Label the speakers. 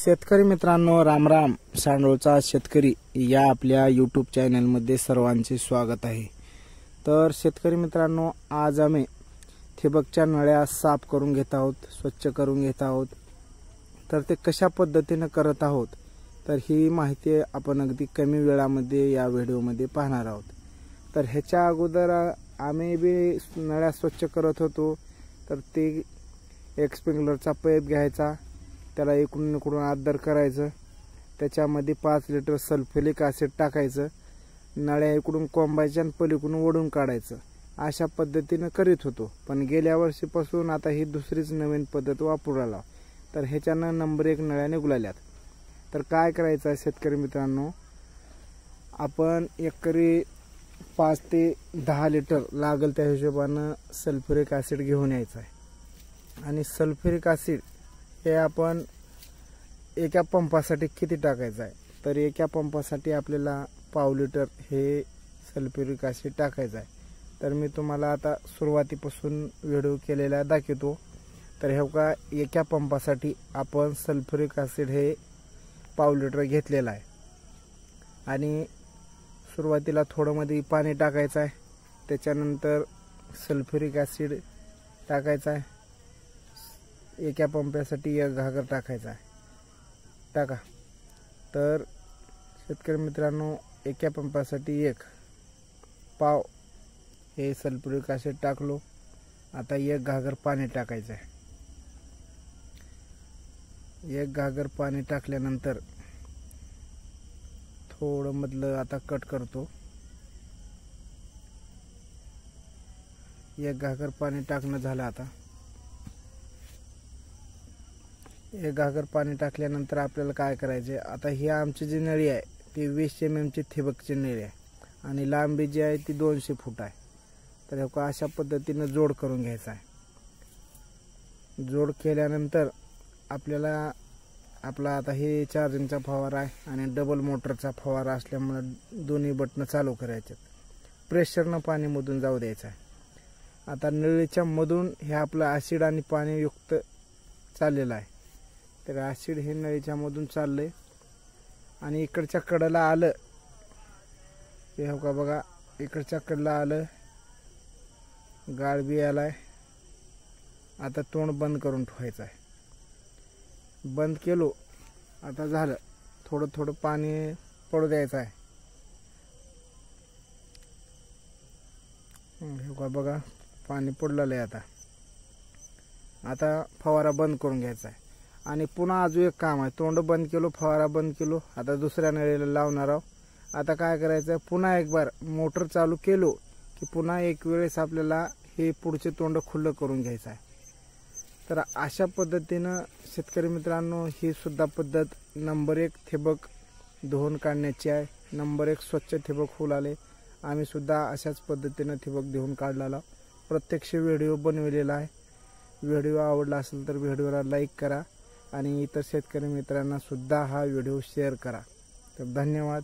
Speaker 1: शेतकरी मित्रांनो, रामराम. सांडोळचा शेतकरी या आपल्या यूट्यूब चॅनलमध्ये सर्वांचे स्वागत आहे. तर शेतकरी मित्रांनो, आज आम्ही ठिबकच्या नळ्या साफ करून घेत आहोत, स्वच्छ करून घेत आहोत. तर ते कशा पद्धतीने करत आहोत तर ही माहिती आपण अगदी कमी वेळामध्ये या व्हिडिओमध्ये पाहणार आहोत. तर ह्याच्या अगोदर आम्ही बी नळ्या स्वच्छ करत होतो. तर ते एक स्प्रिंकलरचा पाईप घ्यायचा, त्याला इकडून आदर करायचं, त्याच्यामध्ये 5 लिटर सल्फ्युरिक ॲसिड टाकायचं, नळ्या इकडून कोंबायच्या आणि पलीकडून ओढून काढायचं. अशा पद्धतीने करीत होतो. पण गेल्या वर्षीपासून आता ही दुसरीच नवीन पद्धत वापरू राहिलो. तर ह्याच्यानं नंबर 1 नळ्या निघाल्यात. तर काय करायचं आहे शेतकरी मित्रांनो, आपण एकरी 5 ते 10 लिटर लागेल त्या हिशोबानं सल्फ्युरिक ॲसिड घेऊन यायचं आहे. आणि सल्फ्युरिक ॲसिड हे आपण एका पंपासाठी किती टाकायचं आहे तर एका पंपासाठी आपल्याला पाव लिटर हे सल्फ्युरिक ॲसिड टाकायचं आहे. तर मी तुम्हाला आता सुरुवातीपासून व्हिडिओ केलेला दाखवतो. तर हे का एका पंपासाठी आपण सल्फ्युरिक ॲसिड हे पाव लिटर घेतलेला आहे. आणि सुरुवातीला थोडं मध्ये पाणी टाकायचं आहे, त्याच्यानंतर सल्फ्युरिक ॲसिड टाकायचं आहे. एका पंपासाठी 1 घागर टाकायचा आहे. टाका. तर शेतकरी मित्रांनो, एका पंपासाठी 1 पाव हे सल्फ्युरिक ॲसिड टाकलो. आता 1 घागर पाणी टाकायचं आहे. 1 घागर पाणी टाकल्यानंतर थोडं मधलं आता कट करतो. 1 घागर पाणी टाकणं झालं. आता 1 घागर पाणी टाकल्यानंतर आपल्याला काय करायचे, आता ही आमची जी नळी आहे ती 20 mm ची ठिबकची नळी आहे आणि लांबी जी आहे ती 200 फूट आहे. तर अशा पद्धतीने जोड करून घ्यायचा आहे. जोड केल्यानंतर आपल्याला आपला आता हे चार्जिंगचा फवारा आहे आणि डबल मोटरचा फवारा असल्यामुळे दोन्ही बटणं चालू करायचे. प्रेशरनं पाणी मधून जाऊ द्यायचं आहे. आता नळीच्या मधून हे आपलं ॲसिड आणि पाणी युक्त चाललेलं आहे. तर ॲसिड हे नळीच्या मधून चाललंय आणि इकडच्या कडेला आलं. हे हो का बघा, इकडच्या कडेला आलं, गाळ बी आलाय. आता तोंड बंद करून ठेवायचं आहे. बंद केलो. आता झालं. थोडं थोडं पाणी पडू द्यायचं आहे. हे का बघा, पाणी पडलेलं आहे. आता फवारा बंद करून घ्यायचा आहे. आणि पुन्हा अजून एक काम आहे. तोंड बंद केलो, फवारा बंद केलो. आता दुसऱ्या नळीला लावणार आहोत. आता काय करायचं, पुन्हा एक बार मोटर चालू केलो की पुन्हा एक वेळेस आपल्याला हे पुढचे तोंड खुल्लं करून घ्यायचं आहे. तर अशा पद्धतीनं शेतकरी मित्रांनो, ही सुद्धा पद्धत नंबर 1 ठिबक धुवून काढण्याची आहे. नंबर 1 स्वच्छ ठिबक होऊ आले. आम्ही सुद्धा अशाच पद्धतीनं ठिबक धुवून काढलेला प्रत्यक्ष व्हिडिओ बनवलेला आहे. व्हिडिओ आवडला असेल तर व्हिडिओला लाईक करा आणि इतर शेतकरी मित्रांना सुद्धा हा व्हिडिओ शेअर करा. तर धन्यवाद.